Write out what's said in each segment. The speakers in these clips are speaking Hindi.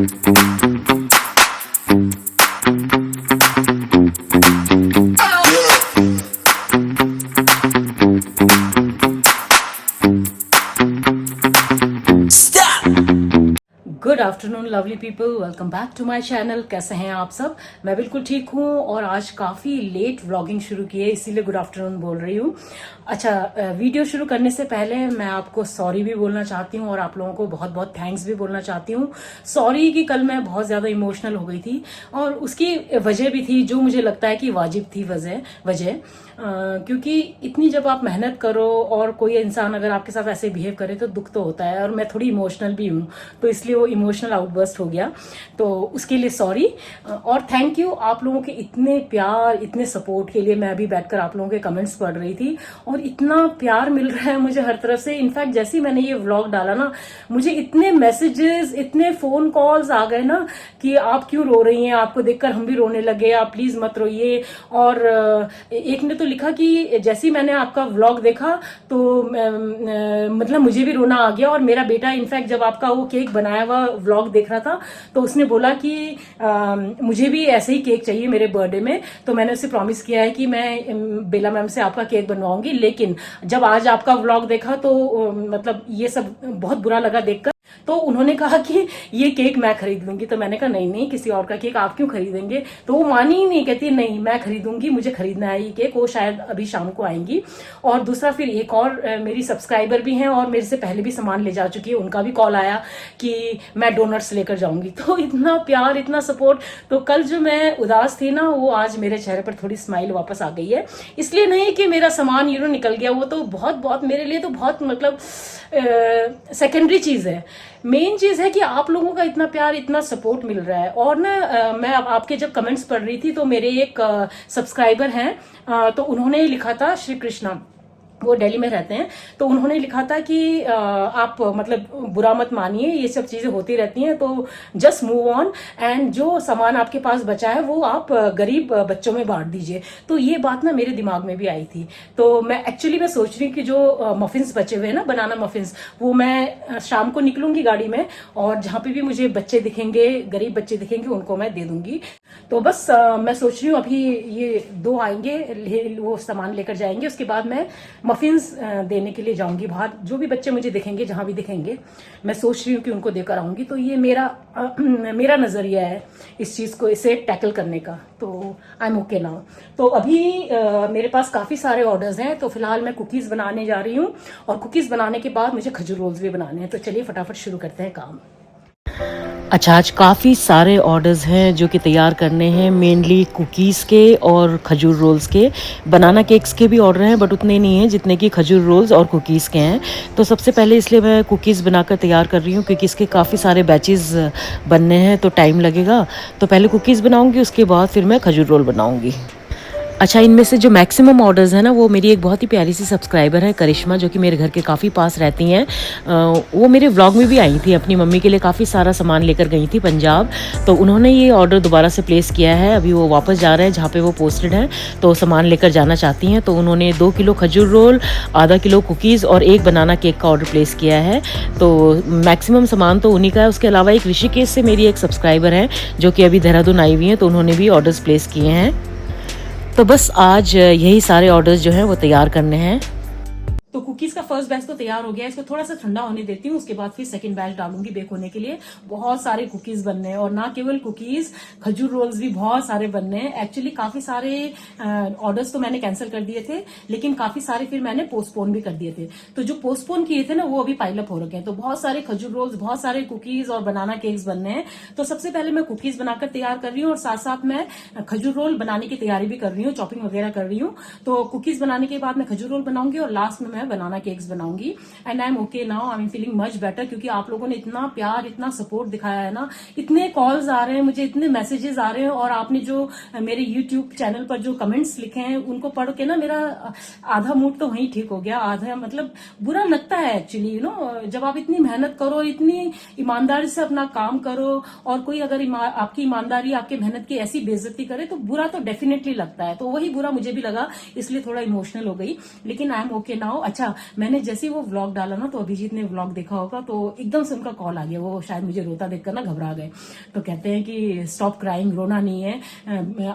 Good afternoon lovely people, welcome back to my channel. कैसे हैं आप सब? मैं बिल्कुल ठीक हूँ और आज काफ़ी लेट व्लॉगिंग शुरू की है, इसीलिए गुड आफ्टरनून बोल रही हूँ। अच्छा, वीडियो शुरू करने से पहले मैं आपको सॉरी भी बोलना चाहती हूँ और आप लोगों को बहुत बहुत थैंक्स भी बोलना चाहती हूँ। सॉरी कि कल मैं बहुत ज़्यादा इमोशनल हो गई थी और उसकी वजह भी थी जो मुझे लगता है कि वाजिब थी वजह क्योंकि इतनी जब आप मेहनत करो और कोई इंसान अगर आपके साथ ऐसे बिहेव करे तो दुख तो होता है, और मैं थोड़ी इमोशनल भी हूँ तो इसलिए वो इमोशनल आउटबर्स्ट हो गया। तो उसके लिए सॉरी और थैंक यू आप लोगों के इतने प्यार, इतने सपोर्ट के लिए। मैं अभी बैठकर आप लोगों के कमेंट्स पढ़ रही थी और इतना प्यार मिल रहा है मुझे हर तरफ से। इनफैक्ट जैसे ही मैंने ये व्लॉग डाला ना, मुझे इतने मैसेजेस, इतने फोन कॉल्स आ गए ना कि आप क्यों रो रही हैं, आपको देखकर हम भी रोने लगे, आप प्लीज मत रोइए। और एक ने तो लिखा कि जैसे ही मैंने आपका व्लॉग देखा तो मतलब मुझे भी रोना आ गया। और मेरा बेटा इनफैक्ट जब आपका वो केक बनाया हुआ व्लॉग देख रहा था तो उसने बोला कि मुझे भी ऐसे ही केक चाहिए मेरे बर्थडे में। तो मैंने उसे प्रॉमिस किया है कि मैं बेला मैम से आपका केक बनवाऊंगी। लेकिन जब आज आपका व्लॉग देखा तो मतलब ये सब बहुत बुरा लगा देखकर। तो उन्होंने कहा कि ये केक मैं खरीद लूंगी। तो मैंने कहा नहीं नहीं, किसी और का केक आप क्यों खरीदेंगे? तो वो मानी ही नहीं, कहती नहीं मैं खरीदूंगी, मुझे खरीदना है ये केक। वो शायद अभी शाम को आएंगी। और दूसरा फिर एक और मेरी सब्सक्राइबर भी हैं और मेरे से पहले भी सामान ले जा चुकी है, उनका भी कॉल आया कि मैं डोनट्स लेकर जाऊंगी। तो इतना प्यार, इतना सपोर्ट। तो कल जो मैं उदास थी ना, वो आज मेरे चेहरे पर थोड़ी स्माइल वापस आ गई है। इसलिए नहीं कि मेरा सामान निकल गया, वो तो बहुत बहुत मेरे लिए तो बहुत मतलब सेकेंडरी चीज है। मेन चीज है कि आप लोगों का इतना प्यार, इतना सपोर्ट मिल रहा है। और ना मैं आपके जब कमेंट्स पढ़ रही थी तो मेरे एक सब्सक्राइबर हैं, तो उन्होंने लिखा था, श्री कृष्णा, वो दिल्ली में रहते हैं। तो उन्होंने लिखा था कि आप मतलब बुरा मत मानिए, ये सब चीजें होती रहती हैं, तो जस्ट मूव ऑन एंड जो सामान आपके पास बचा है वो आप गरीब बच्चों में बांट दीजिए। तो ये बात ना मेरे दिमाग में भी आई थी। तो मैं एक्चुअली सोच रही हूँ कि जो मफिन्स बचे हुए हैं ना, बनाना मफिन्स, वो मैं शाम को निकलूंगी गाड़ी में और जहां पे भी मुझे बच्चे दिखेंगे, गरीब बच्चे दिखेंगे, उनको मैं दे दूंगी। तो बस मैं सोच रही हूँ अभी ये दो आएंगे, वो सामान लेकर जाएंगे, उसके बाद मैं मफिन्स देने के लिए जाऊंगी बाहर। जो भी बच्चे मुझे दिखेंगे, जहां भी दिखेंगे, मैं सोच रही हूँ कि उनको देकर आऊंगी। तो ये मेरा नजरिया है इस चीज को, इसे टैकल करने का। तो आई एम ओके नाउ। तो अभी मेरे पास काफी सारे ऑर्डर्स हैं। तो फिलहाल मैं कुकीज बनाने जा रही हूँ और कुकीज बनाने के बाद मुझे खजूर रोल्स भी बनाने हैं। तो चलिए फटाफट शुरू करते हैं काम। अच्छा, आज काफ़ी सारे ऑर्डर्स हैं जो कि तैयार करने हैं, मेनली कुकीज़ के और खजूर रोल्स के। बनाना केक्स के भी ऑर्डर हैं बट उतने नहीं हैं जितने कि खजूर रोल्स और कुकीज़ के हैं। तो सबसे पहले इसलिए मैं कुकीज़ बनाकर तैयार कर रही हूँ क्योंकि इसके काफ़ी सारे बैचेस बनने हैं तो टाइम लगेगा। तो पहले कुकीज़ बनाऊँगी, उसके बाद फिर मैं खजूर रोल बनाऊँगी। अच्छा, इनमें से जो मैक्सिमम ऑर्डर्स हैं ना, वो मेरी एक बहुत ही प्यारी सी सब्सक्राइबर है करिश्मा, जो कि मेरे घर के काफ़ी पास रहती हैं। वो मेरे व्लॉग में भी आई थी, अपनी मम्मी के लिए काफ़ी सारा सामान लेकर गई थी पंजाब। तो उन्होंने ये ऑर्डर दोबारा से प्लेस किया है। अभी वो वापस जा रहे हैं जहाँ पे वो पोस्टेड हैं, तो सामान लेकर जाना चाहती हैं। तो उन्होंने 2 किलो खजूर रोल, आधा किलो कुकीज़ और 1 बनाना केक का ऑर्डर प्लेस किया है। तो मैक्सिमम सामान तो उन्हीं का है। उसके अलावा एक ऋषिकेश से मेरी एक सब्सक्राइबर है जो कि अभी देहरादून आई हुई हैं, तो उन्होंने भी ऑर्डर्स प्लेस किए हैं। तो बस आज यही सारे ऑर्डर्स जो हैं वो तैयार करने हैं। तो कुकीज का फर्स्ट बैच तो तैयार हो गया है, इसको थोड़ा सा ठंडा होने देती हूँ, उसके बाद फिर सेकंड बैच डालूंगी बेक होने के लिए। बहुत सारे कुकीज बनने हैं और ना केवल कुकीज, खजूर रोल्स भी बहुत सारे बनने हैं। एक्चुअली काफी सारे ऑर्डर्स तो मैंने कैंसिल कर दिए थे, लेकिन काफी सारे फिर मैंने पोस्टपोन भी कर दिए थे। तो जो पोस्टपोन किए थे ना, वो अभी पाइल अप हो रखे हैं। तो बहुत सारे खजूर रोल्स, बहुत सारे कुकीज और बनाना केक्स बनने हैं। तो सबसे पहले मैं कुकीज बनाकर तैयार कर रही हूँ और साथ साथ मैं खजूर रोल बनाने की तैयारी भी कर रही हूँ, चॉपिंग वगैरह कर रही हूँ। तो कुकीज बनाने के बाद मैं खजूर रोल बनाऊंगी और लास्ट में मैं बनाना केक्स बनाऊंगी। And I am okay now, I am feeling much better, क्योंकि आप लोगों ने इतना प्यार, इतना सपोर्ट दिखाया है ना। इतने कॉल्स आ रहे हैं मुझे, इतने मैसेजेस आ रहे हैं, और आपने जो मेरे यूट्यूब चैनल पर जो कमेंट्स लिखे हैं उनको पढ़ के ना मेरा आधा मूड तो वहीं ठीक हो गया। आधा मतलब बुरा लगता है एक्चुअली, यू नो, जब आप इतनी मेहनत करो, इतनी ईमानदारी से अपना काम करो और कोई अगर आपकी ईमानदारी, आपकी मेहनत की ऐसी बेइज्जती करे तो बुरा तो डेफिनेटली लगता है। तो वही बुरा मुझे भी लगा, इसलिए थोड़ा इमोशनल हो गई, लेकिन आई एम ओके नाउ। अच्छा, अच्छा, मैंने जैसे ही वो व्लॉग डाला ना, तो अभिजीत ने व्लॉग देखा होगा, तो एकदम से उनका कॉल आ गया। वो शायद मुझे रोता देखकर ना घबरा गए, तो कहते हैं कि स्टॉप क्राइंग, रोना नहीं है,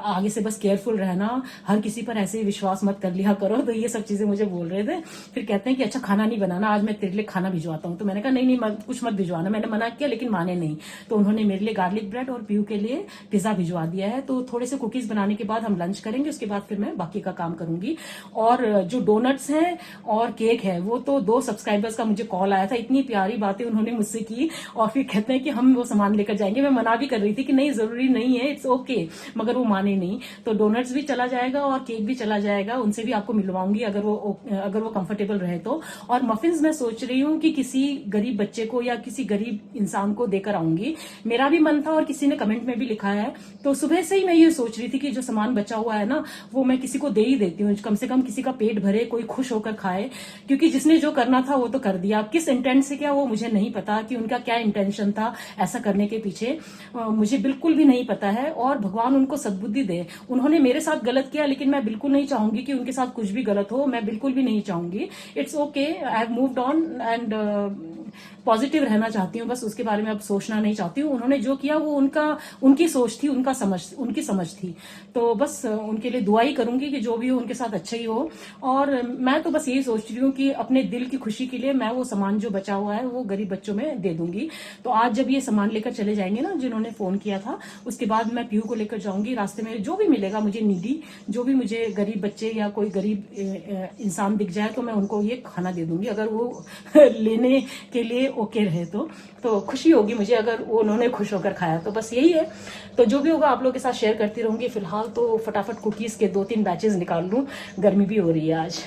आगे से बस केयरफुल रहना, हर किसी पर ऐसे ही विश्वास मत कर लिया करो। तो ये सब चीजें मुझे बोल रहे थे। फिर कहते हैं कि अच्छा खाना नहीं बनाना, आज मैं तेरे लिए खाना भिजवाता हूँ। तो मैंने कहा नहीं कुछ मत भिजवाना। मैंने मना किया लेकिन माने नहीं, तो उन्होंने मेरे लिए गार्लिक ब्रेड और पीयू के लिए पिज्जा भिजवा दिया है। तो थोड़े से कुकीज बनाने के बाद हम लंच करेंगे, उसके बाद फिर मैं बाकी का काम करूंगी। और जो डोनट्स हैं और केक है, वो तो 2 सब्सक्राइबर्स का मुझे कॉल आया था, इतनी प्यारी बातें उन्होंने मुझसे की, और फिर कहते हैं कि हम वो सामान लेकर जाएंगे। मैं मना भी कर रही थी कि नहीं जरूरी नहीं है, इट्स ओके, मगर वो माने नहीं। तो डोनट्स भी चला जाएगा और केक भी चला जाएगा, उनसे भी आपको मिलवाऊंगी अगर वो कंफर्टेबल रहे तो। और मफिन्स मैं सोच रही हूँ कि किसी गरीब बच्चे को या किसी गरीब इंसान को देकर आऊंगी। मेरा भी मन था और किसी ने कमेंट में भी लिखा है, तो सुबह से ही मैं ये सोच रही थी कि जो सामान बचा हुआ है ना, वो मैं किसी को दे ही देती हूँ, कम से कम किसी का पेट भरे, कोई खुश होकर खाए। क्योंकि जिसने जो करना था वो तो कर दिया, किस इंटेंट से किया वो मुझे नहीं पता, कि उनका क्या इंटेंशन था ऐसा करने के पीछे, मुझे बिल्कुल भी नहीं पता है। और भगवान उनको सद्बुद्धि दे। उन्होंने मेरे साथ गलत किया, लेकिन मैं बिल्कुल नहीं चाहूंगी कि उनके साथ कुछ भी गलत हो, मैं बिल्कुल भी नहीं चाहूंगी। It's okay, I have moved on and positive रहना चाहती हूँ, बस उसके बारे में अब सोचना नहीं चाहती हूँ। उन्होंने जो किया वो उनकी सोच थी, उनकी समझ थी। तो बस उनके लिए दुआ ही करूंगी कि जो भी हो उनके साथ अच्छा ही हो। और मैं तो बस यही सोच रही हूँ कि अपने दिल की खुशी के लिए मैं वो सामान जो बचा हुआ है वो गरीब बच्चों में दे दूंगी। तो आज जब ये सामान लेकर चले जाएंगे ना, जिन्होंने फोन किया था, उसके बाद मैं पीयू को लेकर जाऊंगी। रास्ते में जो भी मिलेगा मुझे, नीडी जो भी मुझे गरीब बच्चे या कोई गरीब इंसान दिख जाए, तो मैं उनको ये खाना दे दूंगी, अगर वो लेने के लिए ओके रहे तो खुशी होगी मुझे, अगर वो उन्होंने खुश होकर खाया तो। बस यही है। तो जो भी होगा आप लोगों के साथ शेयर करती रहूंगी। फिलहाल तो फटाफट कुकीज के 2-3 बैचेस निकाल लूं, गर्मी भी हो रही है आज।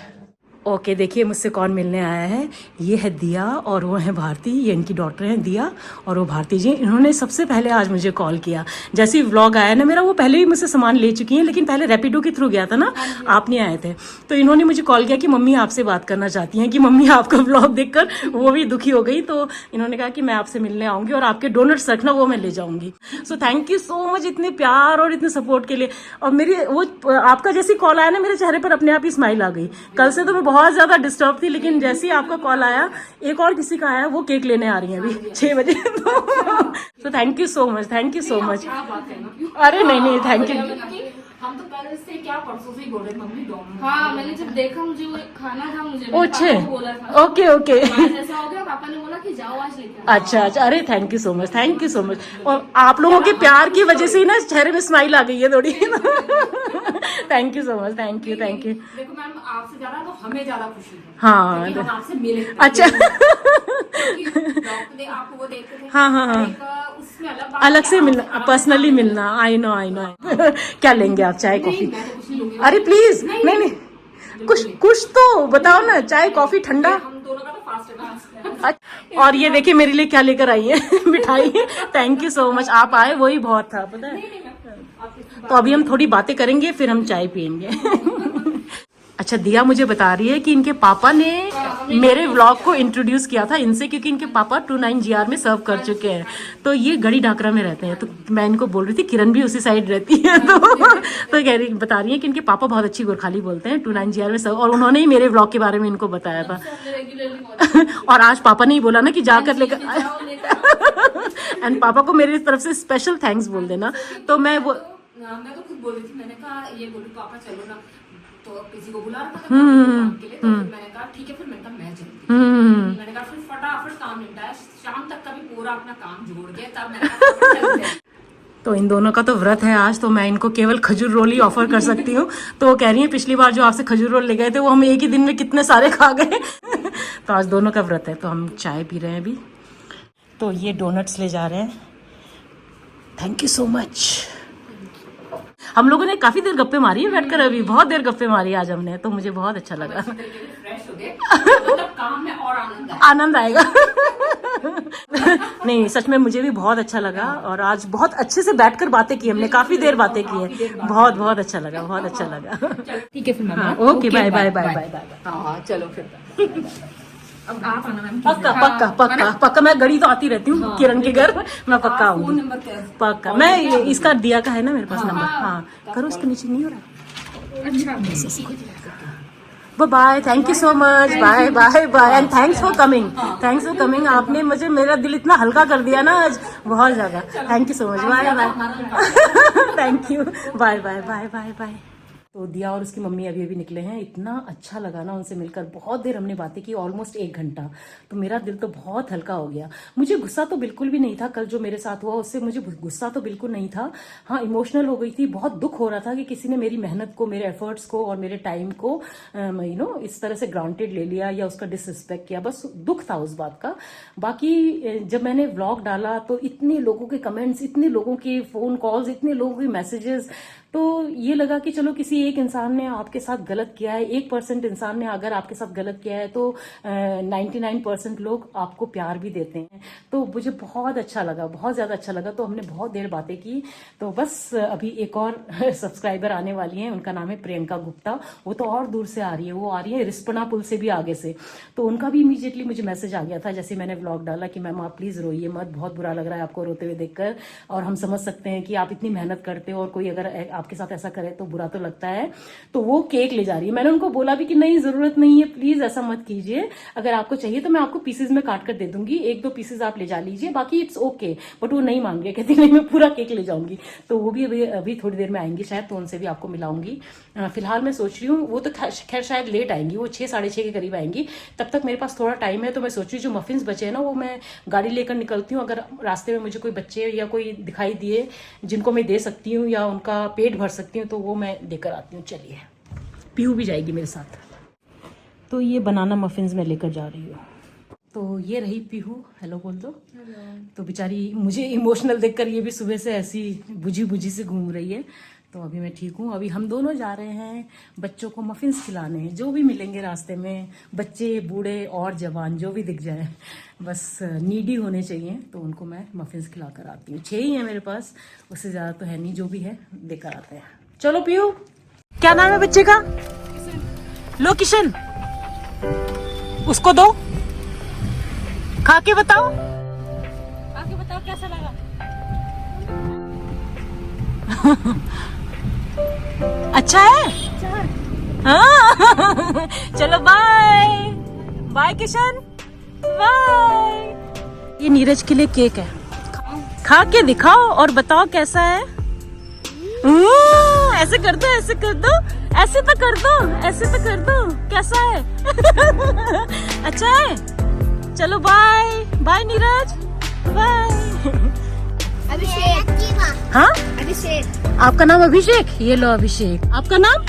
ओके, देखिए मुझसे कौन मिलने आया है। ये है दिया और वो है भारती, ये इनकी डॉटर है दिया और वो भारती जी। इन्होंने सबसे पहले आज मुझे कॉल किया, जैसे ही व्लॉग आया ना मेरा, वो पहले भी मुझसे सामान ले चुकी हैं, लेकिन पहले रैपिडो के थ्रू गया था ना, आप नहीं आए थे। तो इन्होंने मुझे कॉल किया कि मम्मी आपसे बात करना चाहती हैं, कि मम्मी आपका व्लॉग देखकर वो भी दुखी हो गई। तो इन्होंने कहा कि मैं आपसे मिलने आऊंगी और आपके डोनट्स रखना वो मैं ले जाऊंगी। So thank you so much इतने प्यार और इतने सपोर्ट के लिए। और मेरी वो आपका जैसी कॉल आया ना, मेरे चेहरे पर अपने आप ही स्माइल आ गई। कल से तो मैं बहुत ज्यादा डिस्टर्ब थी, लेकिन जैसे ही आपका कॉल आया, एक और किसी का आया, वो केक लेने आ रही है अभी 6 बजे। तो thank you so much, thank you so much. अरे नहीं थैंक यू। हम तो पहले से क्या परसों से ही बोल रहे मम्मी डोनट। हाँ, मैंने जब देखा मुझे वो खाना था, मुझे अच्छे बोला था। ओके ऐसा हो गया, पापा ने बोला कि जाओ आज लेके। अच्छा, अरे thank you so much, thank you so much. और आप लोगों के प्यार की वजह से ही ना चेहरे में स्माइल आ गई है थोड़ी। Thank you so much, thank you. देखो मैम, आपसे ज्यादा तो हमें ज्यादा खुशी है। हाँ, हम आपसे मिले। अच्छा। आपको वो देखते थे। हाँ। उसमें अलग से मिलना, पर्सनली मिलना। आई नो क्या लेंगे आप, चाय कॉफी? अरे प्लीज, नहीं कुछ तो बताओ ना, चाय कॉफी ठंडा। हम दोनों का तो फास्ट है। और ये देखिए मेरे लिए क्या लेकर आई है, मिठाई। थैंक यू सो मच, आप आए वही बहुत था, पता है। तो अभी हम थोड़ी बातें करेंगे, फिर हम चाय पियेंगे। अच्छा, दिया मुझे बता रही है कि इनके पापा ने मेरे व्लॉग को इंट्रोड्यूस किया था इनसे, क्योंकि इनके पापा 29GR में सर्व कर चुके हैं। तो ये गढ़ी ढाकरा में रहते हैं। तो मैं इनको बोल रही थी, किरण भी उसी साइड रहती है। तो बता रही है कि इनके पापा बहुत अच्छी गोरखाली बोलते हैं, 29GR में सर्व, और उन्होंने ही मेरे व्लॉग के बारे में इनको बताया था। और आज पापा ने ही बोला ना कि जाकर लेकर। एंड पापा को मेरी तरफ से स्पेशल थैंक्स बोल देना। तो मैं तो खुद बोल रही थी, मैंने कहा ये बोलूं पापा चलो ना, तो किसी को बुला रखा था काम के लिए। तो फिर मैंने कहा ठीक है, फिर मैंने कहा मैं चलती हूं। मैंने कहा फिर फटाफट काम निपटाया, शाम तक का भी पूरा अपना काम जोड़ के तब मैंने कहा तो इन दोनों का तो व्रत है आज, तो मैं इनको केवल खजूर रोल ही ऑफर कर सकती हूँ। तो वो कह रही है पिछली बार जो आपसे खजूर रोल ले गए थे, वो हम एक ही दिन में कितने सारे खा गए। तो आज दोनों का व्रत है। तो हम चाय पी रहे हैं अभी। तो ये डोनट्स ले जा रहे हैं। Thank you so much. हम लोगों ने काफी देर गप्पे मारी है बैठकर, अभी बहुत देर गप्पे मारी आज हमने, तो मुझे बहुत अच्छा लगा। फ्रेश हो गए, मतलब काम में और आनंद आएगा। नहीं सच में मुझे भी बहुत अच्छा लगा, और आज बहुत अच्छे से बैठकर बातें की हमने, काफी देर बातें की है। बहुत अच्छा लगा, बहुत अच्छा लगा। ठीक है फिर। हाँ, okay, bye bye bye bye. हाँ चलो फिर। अब आप आना मैम। पक्का मैं गड़ी तो आती रहती हूँ किरण के घर, मैं पक्का आऊंगी। पक्का मैं इसका दिया का है ना मेरे पास नंबर। हाँ करो, उसके नीचे नहीं हो रहा। अच्छा bye, thank you so much, bye bye bye and thanks for coming, आपने मुझे मेरा दिल इतना हल्का कर दिया ना आज, बहुत ज्यादा। Thank you so much, bye bye, thank you, bye bye bye bye bye. तो दिया और उसकी मम्मी अभी अभी निकले हैं। इतना अच्छा लगा ना उनसे मिलकर, बहुत देर हमने बातें की, ऑलमोस्ट 1 घंटा। तो मेरा दिल तो बहुत हल्का हो गया। मुझे गुस्सा तो बिल्कुल भी नहीं था, कल जो मेरे साथ हुआ उससे मुझे गुस्सा तो बिल्कुल नहीं था। हाँ, इमोशनल हो गई थी, बहुत दुख हो रहा था कि किसी ने मेरी मेहनत को, मेरे एफर्ट्स को और मेरे टाइम को इस तरह से ग्रांटेड ले लिया या उसका डिसरिस्पेक्ट किया, बस दुख था उस बात का। बाकी जब मैंने व्लॉग डाला तो इतने लोगों के कमेंट्स, इतने लोगों के फोन कॉल्स, इतने लोगों के मैसेजेस, तो ये लगा कि चलो किसी एक इंसान ने आपके साथ गलत किया है, 1% इंसान ने अगर आपके साथ गलत किया है तो 99% लोग आपको प्यार भी देते हैं। तो मुझे बहुत अच्छा लगा, बहुत ज्यादा अच्छा लगा। तो हमने बहुत देर बातें की। तो बस अभी एक और सब्सक्राइबर आने वाली हैं, उनका नाम है प्रियंका गुप्ता। वो तो और दूर से आ रही है, वो आ रही है रिस्पना पुल से भी आगे से। तो उनका भी इमीडिएटली मुझे मैसेज आ गया था जैसे मैंने व्लॉग डाला कि मैम आप प्लीज रोइए मत, बहुत बुरा लग रहा है आपको रोते हुए देखकर, और हम समझ सकते हैं कि आप इतनी मेहनत करते हो और कोई अगर आपके साथ ऐसा करे तो बुरा तो लगता है। तो वो केक ले जा रही है। मैंने उनको बोला भी कि नहीं, जरूरत नहीं है, प्लीज ऐसा मत कीजिए, अगर आपको चाहिए तो मैं आपको पीसेज में काट कर दे दूंगी, 1-2 पीसेज आप ले जा लीजिए, बाकी इट्स ओके। बट वो नहीं मान रही, कहती नहीं मैं पूरा केक ले जाऊंगी। तो वो भी अभी थोड़ी देर में आएंगी शायद, तो उनसे भी आपको मिलाऊंगी। फिलहाल मैं सोच रही हूँ, वो तो खैर शायद लेट आएंगी, वो 6-6:30 के करीब आएंगी। तब तक मेरे पास थोड़ा टाइम है, तो मैं सोच रही हूँ जो मफिन्स बचे हैं ना, वो मैं गाड़ी लेकर निकलती हूँ। अगर रास्ते में मुझे कोई बच्चे या कोई दिखाई दिए जिनको मैं दे सकती हूँ या उनका पेट भर सकती हूँ, तो वो मैं देकर आती हूँ। चलिए, पीहू भी जाएगी मेरे साथ। तो ये बनाना मफिन्स मैं लेकर जा रही हूँ। तो ये रही पीहू, हेलो बोल दो। तो बेचारी मुझे इमोशनल देखकर ये भी सुबह से ऐसी बुझी बुझी से घूम रही है। तो अभी मैं ठीक हूँ। अभी हम दोनों जा रहे हैं बच्चों को मफिन्स खिलाने, जो भी मिलेंगे रास्ते में, बच्चे बूढ़े और जवान जो भी दिख जाए, बस नीडी होने चाहिए, तो उनको मैं मफिन्स खिला कर आती हूँ। 6 ही है मेरे पास, उससे ज़्यादा तो है नहीं, जो भी है देकर आते हैं। चलो पीहू, क्या नाम है बच्चे का? लो किशन, उसको दो, खा के बताओ, कैसा लगा। अच्छा है, हाँ। चलो बाय बाय किशन, बाय। ये नीरज के लिए केक है, खा के दिखाओ और बताओ कैसा है। ऐसे कर दो, ऐसे कर दो, ऐसे तो कर दो, ऐसे तो कर दो, कैसा है? अच्छा है, चलो बाय बाय नीरज, बाय। अभिषेक। हाँ, अभिषेक। आपका नाम अभिषेक? ये लो अभिषेक। आपका नाम?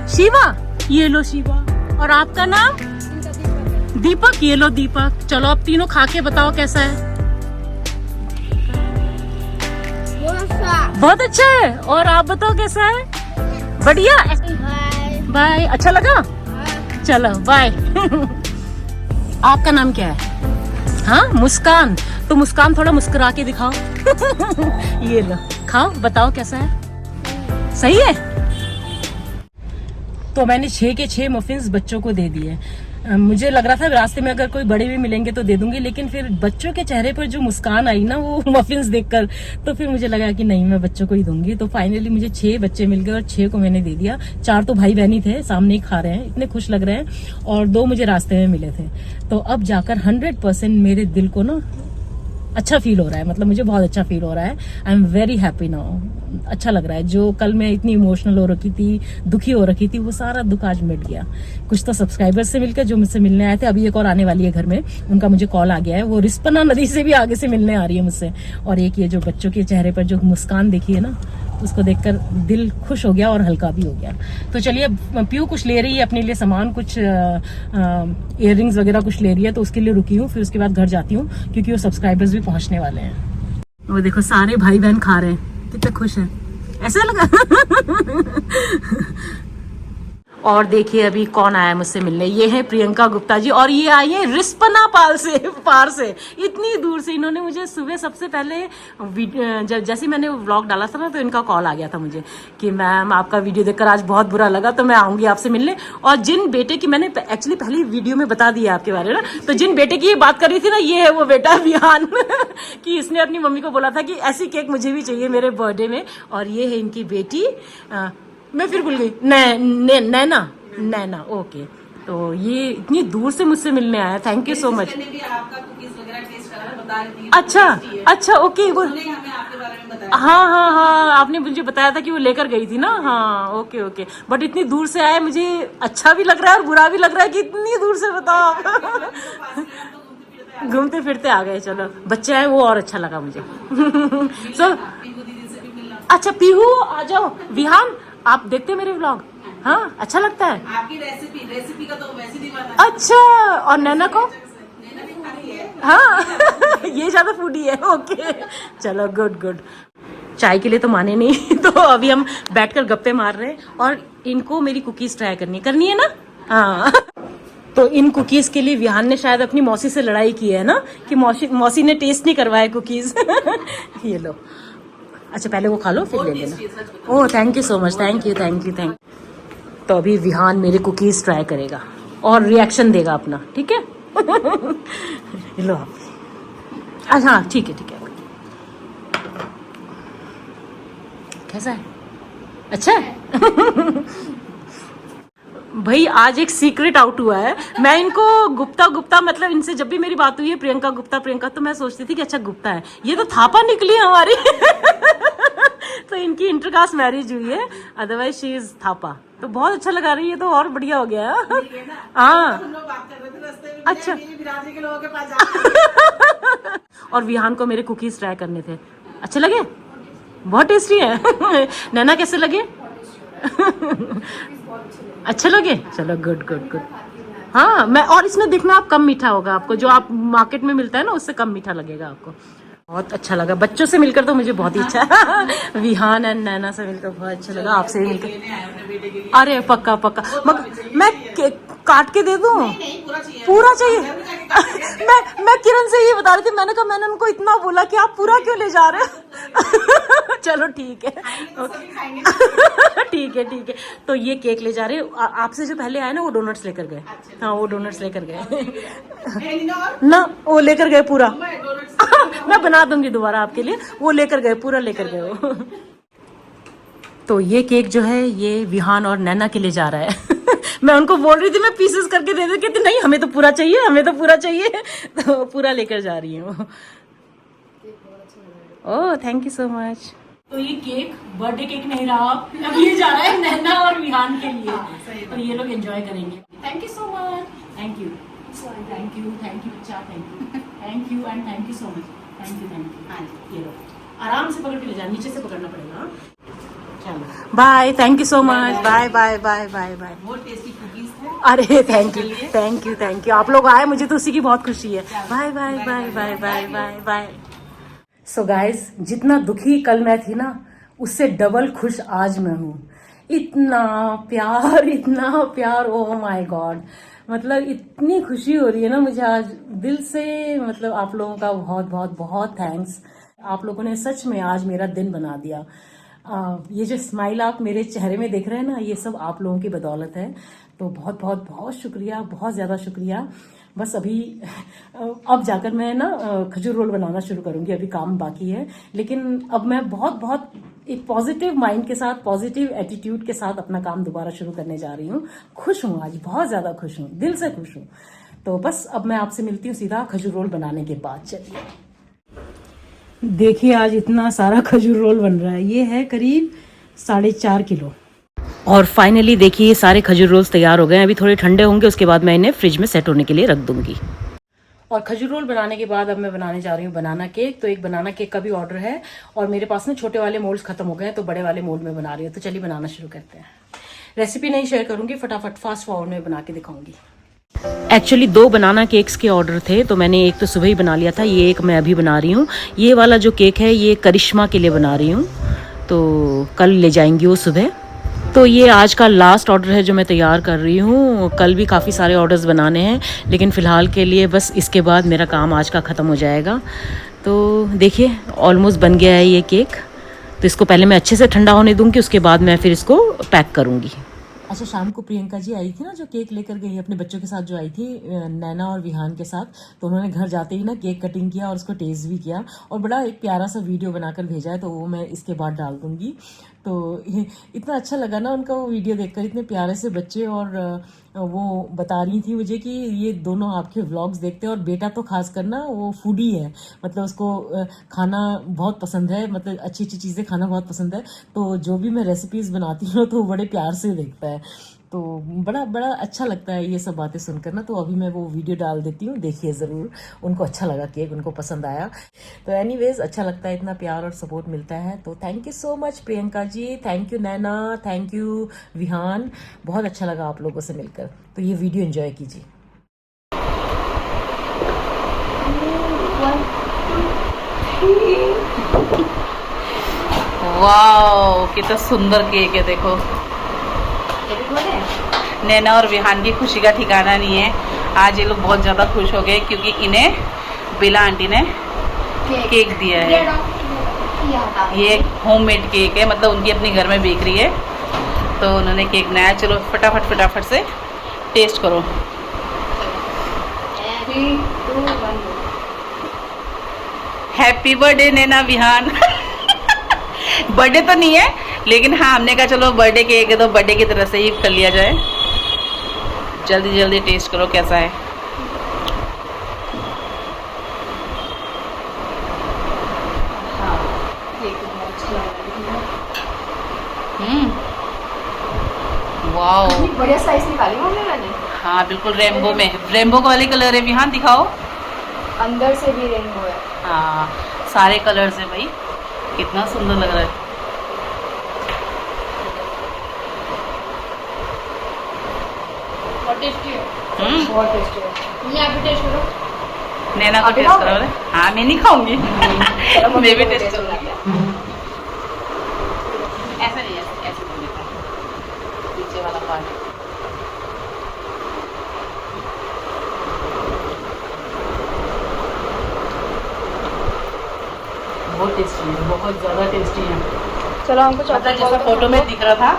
शिवा। ये लो शिवा। और आपका नाम? दीपक। ये लो दीपक। चलो अब तीनों खा के बताओ कैसा है। बहुत अच्छा है। और आप बताओ कैसा है? बढ़िया। बाय। अच्छा लगा? चलो बाय। आपका नाम क्या है? हाँ, मुस्कान। तो मुस्कान थोड़ा मुस्कुरा के दिखाओ। ये लो, खाओ, बताओ कैसा है। सही है। तो मैंने 6 के 6 मफिन्स बच्चों को दे दिए। मुझे लग रहा था रास्ते में अगर कोई बड़े भी मिलेंगे तो दे दूंगी, लेकिन फिर बच्चों के चेहरे पर जो मुस्कान आई ना वो मफिन्स देखकर, तो फिर मुझे लगा कि नहीं, मैं बच्चों को ही दूंगी। तो फाइनली मुझे 6 बच्चे मिल गए और 6 को मैंने दे दिया। 4 तो भाई बहन ही थे, सामने ही खा रहे हैं, इतने खुश लग रहे हैं, और 2 मुझे रास्ते में मिले थे। तो अब जाकर 100% मेरे दिल को ना अच्छा फील हो रहा है, मतलब मुझे बहुत अच्छा फील हो रहा है। I am very happy now. अच्छा लग रहा है। जो कल मैं इतनी इमोशनल हो रखी थी, दुखी हो रखी थी, वो सारा दुख आज मिट गया। कुछ तो सब्सक्राइबर्स से मिलकर जो मुझसे मिलने आए थे, अभी एक और आने वाली है घर में, उनका मुझे कॉल आ गया है, वो रिस्पना नदी से भी आगे से मिलने आ रही है मुझसे। और एक ये जो बच्चों के चेहरे पर जो मुस्कान देखी है ना, उसको देखकर दिल खुश हो गया और हल्का भी हो गया। तो चलिए, पीहू कुछ ले रही है अपने लिए सामान, कुछ इयररिंग्स वगैरह कुछ ले रही है, तो उसके लिए रुकी हूँ, फिर उसके बाद घर जाती हूँ, क्योंकि वो सब्सक्राइबर्स भी पहुंचने वाले हैं। वो देखो सारे भाई बहन खा रहे हैं, कितने खुश हैं, ऐसा लगा। और देखिए अभी कौन आया मुझसे मिलने, ये है प्रियंका गुप्ता जी, और ये आई है रिस्पना पार से इतनी दूर से। इन्होंने मुझे सुबह सबसे पहले जैसे मैंने व्लॉग डाला था ना, तो इनका कॉल आ गया था मुझे कि मैम आपका वीडियो देखकर आज बहुत बुरा लगा, तो मैं आऊंगी आपसे मिलने। और जिन बेटे की मैंने एक्चुअली पहली वीडियो में बता दिया आपके बारे में ना, तो जिन बेटे की ये बात कर रही थी ना, ये है वो बेटा विहान। कि इसने अपनी मम्मी को बोला था कि ऐसी केक मुझे भी चाहिए मेरे बर्थडे में। और ये है इनकी बेटी, मैं फिर भूल गई, नैना। नैना, ओके। तो ये इतनी दूर से मुझसे मिलने आया, थैंक यू सो मच। भी आपका कुकीज वगैरह टेस्ट करा है, बता रही थी। अच्छा अच्छा, ओके। वो उन्होंने हमें आपके बारे में बताया। हाँ हाँ हाँ, आपने मुझे बताया था कि वो लेकर गई थी ना। हाँ ओके ओके, बट इतनी दूर से आया, मुझे अच्छा भी लग रहा है और बुरा भी लग रहा है कि इतनी दूर से बताओ। घूमते फिरते आ गए, चलो। बच्चे आए वो और अच्छा लगा मुझे। सो अच्छा पीहू आ जाओ। विहान, आप देखते हैं मेरे व्लॉग? हाँ, अच्छा लगता है आपकी रेसिपी का तो वैसे दीवाना। अच्छा। और नैना को? नैना भी खाती है। हाँ ये ज्यादा फूडी है, ओके। चलो गुड गुड। चाय के लिए तो माने नहीं। तो अभी हम बैठकर गप्पे मार रहे हैं और इनको मेरी कुकीज ट्राई करनी है ना। हाँ तो इन कुकीज के लिए विहान ने शायद अपनी मौसी से लड़ाई की है ना, कि मौसी ने टेस्ट नहीं करवाया कुकीज। ये लो। अच्छा पहले वो खा लो फिर ले लेना। Oh thank you so much, thank you thank you thank. तो अभी विहान मेरे कुकीज ट्राई करेगा और रिएक्शन देगा अपना, ठीक है। लो आप। अच्छा हाँ ठीक है ठीक है। कैसा है? अच्छा है। भाई आज एक सीक्रेट आउट हुआ है। मैं इनको गुप्ता मतलब इनसे जब भी मेरी बात हुई है प्रियंका गुप्ता, तो मैं सोचती थी कि अच्छा गुप्ता है, ये तो थापा निकली है हमारी। तो इनकी इंटरकास्ट मैरिज हुई है, अदरवाइज शी इज थापा। तो बहुत अच्छा लगा रही है, तो और बढ़िया हो गया। हाँ हम लोग बात कर रहे थे रास्ते में, अच्छा। मेरी बिरादरी के लोगों के पास जा। और विहान को मेरे कुकीज ट्राई करने थे। अच्छे लगे? बहुत टेस्टी है। नैना कैसे लगे? अच्छे लगे? चलो गुड गुड गुड। हाँ मैं, और इसमें देखना आप कम मीठा होगा आपको, जो आप मार्केट में मिलता है ना उससे कम मीठा लगेगा आपको। बहुत अच्छा लगा, बच्चों से मिलकर तो मुझे बहुत ही अच्छा। विहान एंड नैना से मिलकर बहुत अच्छा लगा, आपसे भी मिलकर। अरे पक्का पक्का, मगर मैं काट के दे दूं? पूरा चाहिए। मैं किरण से ये बता रही थी, मैंने कहा मैंने उनको इतना बोला कि आप पूरा क्यों ले जा रहे हो। चलो ठीक है ठीक है ठीक है। तो ये केक ले जा रहे हैं। आपसे जो पहले आए ना वो डोनट्स लेकर गए। हाँ वो डोनट्स लेकर गए ना, वो लेकर गए पूरा। मैं बना दूंगी दोबारा आपके लिए, वो लेकर गए, पूरा लेकर गए वो। तो ये केक जो है ये विहान और नैना के लिए जा रहा है। मैं उनको बोल रही थी मैं पीसेस करके दे दे, कहती नहीं हमें तो पूरा चाहिए, हमें तो पूरा चाहिए। तो पूरा लेकर जा रही हूँ। Oh thank you so much. तो ये केक बर्थडे केक नहीं रहा, अब ये जा रहा है नैना और विहान के लिए। तो ये लोग एंजॉय करेंगे। Thank you so much. Thank you thank you thank you बच्चा, thank you and thank you so much. Thank you thank you. हाँ जी ये लो, आराम से पकड़ के ले जा, नीचे से पकड़ना पड़ेगा। चलो bye, thank you so much. Bye bye bye bye bye. बहुत टेस्टी कुकीज थे। अरे thank you thank you thank you. आप लोग आए, मुझे तो उसी की बहुत खुशी है। Bye bye bye bye bye bye bye. So guys, जितना दुखी कल मैं थी ना, उससे डबल खुश आज मैं हूँ। इतना प्यार, ओह माय गॉड। मतलब इतनी खुशी हो रही है ना मुझे आज दिल से। मतलब आप लोगों का बहुत बहुत बहुत थैंक्स। आप लोगों ने सच में आज मेरा दिन बना दिया। ये जो स्माइल आप मेरे चेहरे में देख रहे हैं ना, ये सब आप लोगों की बदौलत है। तो बहुत बहुत बहुत शुक्रिया, बहुत ज़्यादा शुक्रिया। बस अभी अब जाकर मैं ना खजूर रोल बनाना शुरू करूंगी, अभी काम बाकी है। लेकिन अब मैं बहुत बहुत एक पॉजिटिव माइंड के साथ, पॉजिटिव एटीट्यूड के साथ अपना काम दोबारा शुरू करने जा रही हूँ। खुश हूँ आज, बहुत ज़्यादा खुश हूँ, दिल से खुश हूँ। तो बस अब मैं आपसे मिलती हूँ सीधा खजूर रोल बनाने के बाद। चलिए देखिए आज इतना सारा खजूर रोल बन रहा है। ये है करीब 4.5 किलो। और फाइनली देखिए ये सारे खजूर रोल्स तैयार हो गए हैं। अभी थोड़े ठंडे होंगे, उसके बाद मैं इन्हें फ्रिज में सेट होने के लिए रख दूंगी। और खजूर रोल बनाने के बाद अब मैं बनाने जा रही हूँ बनाना केक। तो एक बनाना केक का भी ऑर्डर है और मेरे पास ना छोटे वाले मोल्ड्स खत्म हो गए हैं, तो बड़े वाले मोल्ड में बना रही हूँ। तो चलिए बनाना शुरू करते हैं। रेसिपी नहीं शेयर करूंगी, फटाफट फास्ट फॉरवर्ड में बना के दिखाऊंगी। एक्चुअली 2 बनाना केक्स के ऑर्डर थे, तो मैंने एक तो सुबह ही बना लिया था, ये एक मैं अभी बना रही हूँ। ये वाला जो केक है ये करिश्मा के लिए बना रही हूँ, तो कल ले जाएंगी वो सुबह। तो ये आज का लास्ट ऑर्डर है जो मैं तैयार कर रही हूँ। कल भी काफ़ी सारे ऑर्डर्स बनाने हैं, लेकिन फ़िलहाल के लिए बस इसके बाद मेरा काम आज का ख़त्म हो जाएगा। तो देखिए ऑलमोस्ट बन गया है ये केक। तो इसको पहले मैं अच्छे से ठंडा होने दूँगी, उसके बाद मैं फिर इसको पैक करूँगी। अच्छा, शाम को प्रियंका जी आई थी ना, जो केक लेकर गई अपने बच्चों के साथ, जो आई थी नैना और विहान के साथ, तो उन्होंने घर जाते ही ना केक कटिंग किया और उसको टेस्ट भी किया और बड़ा एक प्यारा सा वीडियो बनाकर भेजा है, तो वो मैं इसके बाद डाल दूंगी। तो इतना अच्छा लगा ना उनका वो वीडियो देखकर, इतने प्यारे से बच्चे, और वो बता रही थी मुझे कि ये दोनों आपके व्लॉग्स देखते हैं, और बेटा तो खास कर ना वो फूडी है, मतलब उसको खाना बहुत पसंद है, मतलब अच्छी अच्छी चीज़ें खाना बहुत पसंद है, तो जो भी मैं रेसिपीज़ बनाती हूँ तो वो बड़े प्यार से देखता है, तो बड़ा बड़ा अच्छा लगता है ये सब बातें सुनकर ना। तो अभी मैं वो वीडियो डाल देती हूँ, देखिए ज़रूर, उनको अच्छा लगा केक, उनको पसंद आया। तो एनीवेज अच्छा लगता है, इतना प्यार और सपोर्ट मिलता है, तो thank you so much Priyanka ji, thank you Naina, thank you Vihaan, बहुत अच्छा लगा आप लोगों से मिलकर। तो ये वीडियो एंजॉय कीजिए। वाओ, कितना सुंदर केक है, देखो। नैना और विहान की खुशी का ठिकाना नहीं है। आज ये लोग बहुत ज़्यादा खुश हो गए क्योंकि इन्हें बेला आंटी ने केक दिया है। ये होममेड केक है, मतलब उनकी अपनी घर में बेकरी है, तो उन्होंने केक बनाया। चलो फटाफट फटाफट से टेस्ट करो। 3, 2, 1 हैप्पी बर्थडे नैना विहान। बर्थडे तो नहीं है, लेकिन हाँ हमने कहा चलो बर्थडे केक है तो बर्थडे की तरह से ही कर लिया जाए। जल्दी जल्दी टेस्ट करो कैसा है। वाओ, बढ़िया साइज निकाली मम्मी मैंने। हाँ बिल्कुल रेनबो में, रेनबो वाले कलर है विहान, दिखाओ। अंदर से भी रेनबो है। हाँ सारे कलर्स है भाई, कितना सुंदर लग रहा है। बहुत टेस्टी है। बहुत टेस्टी है। ये आप भी टेस्ट करो। नैना को टेस्ट करो। हाँ मैं नहीं खाऊंगी। मैं भी टेस्ट करूंगी। ऐसा नहीं, ऐसे कर लेते हैं, पीछे वाला पार्ट। बहुत टेस्टी है, बहुत ज़्यादा टेस्टी है। चलो हमको मतलब चॉकलेट जैसा फोटो में दिख रहा था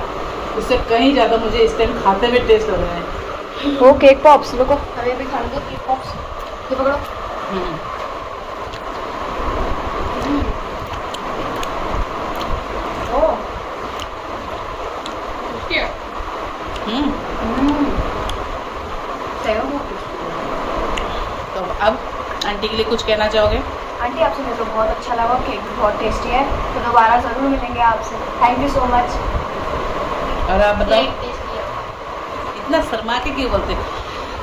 उससे कहीं ज़्यादा मुझे इस टाइम खाते हुए टेस्ट लग रहा है। वो केक पॉप्स लोगो अभी अभी खाने दो केक पॉप्स। ये पकड़ो। ओह टेस्टी है। सही में बहुत टेस्टी है। तो अब आंटी के लिए कुछ कहना चाहोगे? आंटी आपसे मेरे को बहुत अच्छा लगा, केक भी बहुत टेस्टी है, तो दोबारा ज़रूर मिलेंगे आपसे। Thank you so much. और आप बताओ, टेस्टी है। इतना शर्मा के क्यों बोलते?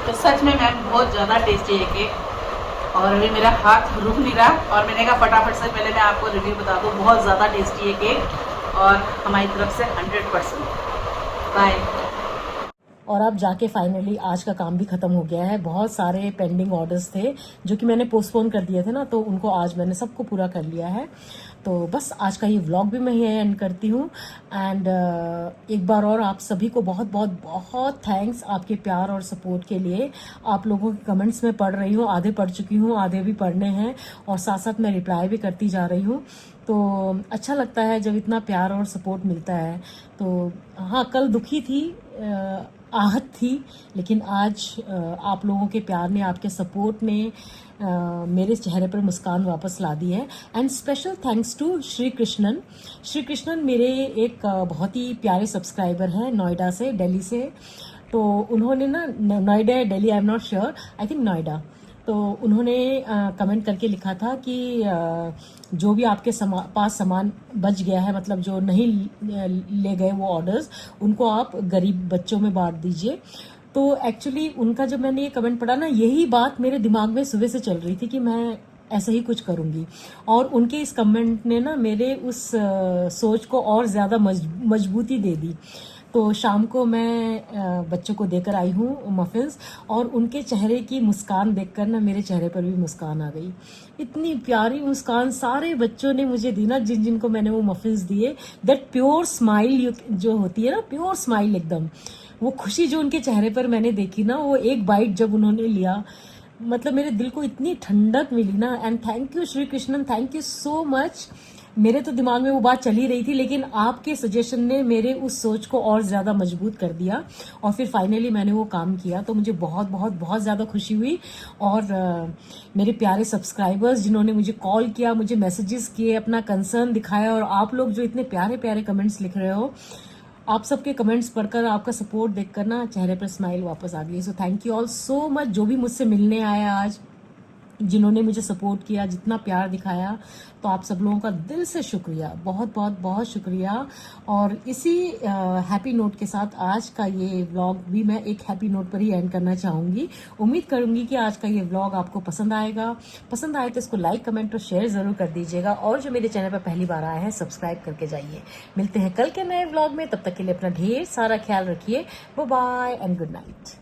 तो सच में मैम बहुत ज़्यादा टेस्टी है केक, और अभी मेरा हाथ रुक नहीं रहा, और मैंने कहा फटाफट से पहले मैं आपको रिव्यू बता दूँ। बहुत ज़्यादा टेस्टी है केक, और हमारी तरफ से 100%। बाय। और अब जाके फाइनली आज का काम भी खत्म हो गया है। बहुत सारे पेंडिंग ऑर्डर्स थे जो कि मैंने पोस्टपोन कर दिए थे ना, तो उनको आज मैंने सबको पूरा कर लिया है। तो बस आज का ये व्लॉग भी मैं यही एंड करती हूँ। एंड एक बार और आप सभी को बहुत बहुत बहुत थैंक्स आपके प्यार और सपोर्ट के लिए। आप लोगों के कमेंट्स में पढ़ रही हूँ, आधे पढ़ चुकी हूँ, आधे भी पढ़ने हैं, और साथ साथ मैं रिप्लाई भी करती जा रही हूँ। तो अच्छा लगता है जब इतना प्यार और सपोर्ट मिलता है। तो हाँ, कल दुखी थी, आहत थी, लेकिन आज आप लोगों के प्यार ने, आपके सपोर्ट ने मेरे चेहरे पर मुस्कान वापस ला दी है। And special thanks to Shri Krishnan. Shri Krishnan मेरे एक बहुत ही प्यारे सब्सक्राइबर हैं, नोएडा से, दिल्ली से। तो उन्होंने ना, नोएडा या Delhi, I am not sure, I think Noida, तो उन्होंने कमेंट करके लिखा था कि जो भी आपके पास सामान बच गया है, मतलब जो नहीं ले गए वो ऑर्डर्स, उनको आप गरीब बच्चों में बांट दीजिए। तो एक्चुअली उनका जब मैंने ये कमेंट पढ़ा ना, यही बात मेरे दिमाग में सुबह से चल रही थी कि मैं ऐसा ही कुछ करूंगी, और उनके इस कमेंट ने ना मेरे उस सोच को और ज़्यादा मजबूती दे दी। तो शाम को मैं बच्चों को देकर आई हूँ मफिन्स, और उनके चेहरे की मुस्कान देखकर ना मेरे चेहरे पर भी मुस्कान आ गई। इतनी प्यारी मुस्कान सारे बच्चों ने मुझे दी ना, जिन जिनको मैंने वो मफिन्स दिए। दैट प्योर स्माइल जो होती है ना, प्योर स्माइल एकदम, वो खुशी जो उनके चेहरे पर मैंने देखी ना, वो एक बाइट जब उन्होंने लिया, मतलब मेरे दिल को इतनी ठंडक मिली ना। And thank you Shri Krishnan, thank you so much. मेरे तो दिमाग में वो बात चली रही थी, लेकिन आपके सजेशन ने मेरे उस सोच को और ज्यादा मजबूत कर दिया और फिर फाइनली मैंने वो काम किया। तो मुझे बहुत बहुत बहुत ज्यादा खुशी हुई। और मेरे प्यारे सब्सक्राइबर्स जिन्होंने मुझे कॉल किया, मुझे मैसेजेस किए, अपना कंसर्न दिखाया, और आप लोग जो इतने प्यारे प्यारे कमेंट्स लिख रहे हो, आप सबके कमेंट्स पढ़कर, आपका सपोर्ट देखकर ना चेहरे पर स्माइल वापस आ गई। So thank you all so much. जो भी मुझसे मिलने आया आज, जिन्होंने मुझे सपोर्ट किया, जितना प्यार दिखाया, तो आप सब लोगों का दिल से शुक्रिया, बहुत बहुत बहुत शुक्रिया। और इसी हैप्पी नोट के साथ आज का ये व्लॉग भी मैं एक हैप्पी नोट पर ही एंड करना चाहूंगी। उम्मीद करूंगी कि आज का ये व्लॉग आपको पसंद आएगा। पसंद आए तो इसको लाइक, कमेंट और शेयर जरूर कर दीजिएगा। और जो मेरे चैनल पर पहली बार आए हैं, सब्सक्राइब करके जाइए। मिलते हैं कल के नए व्लॉग में, तब तक के लिए अपना ढेर सारा ख्याल रखिए। Bye bye and good night.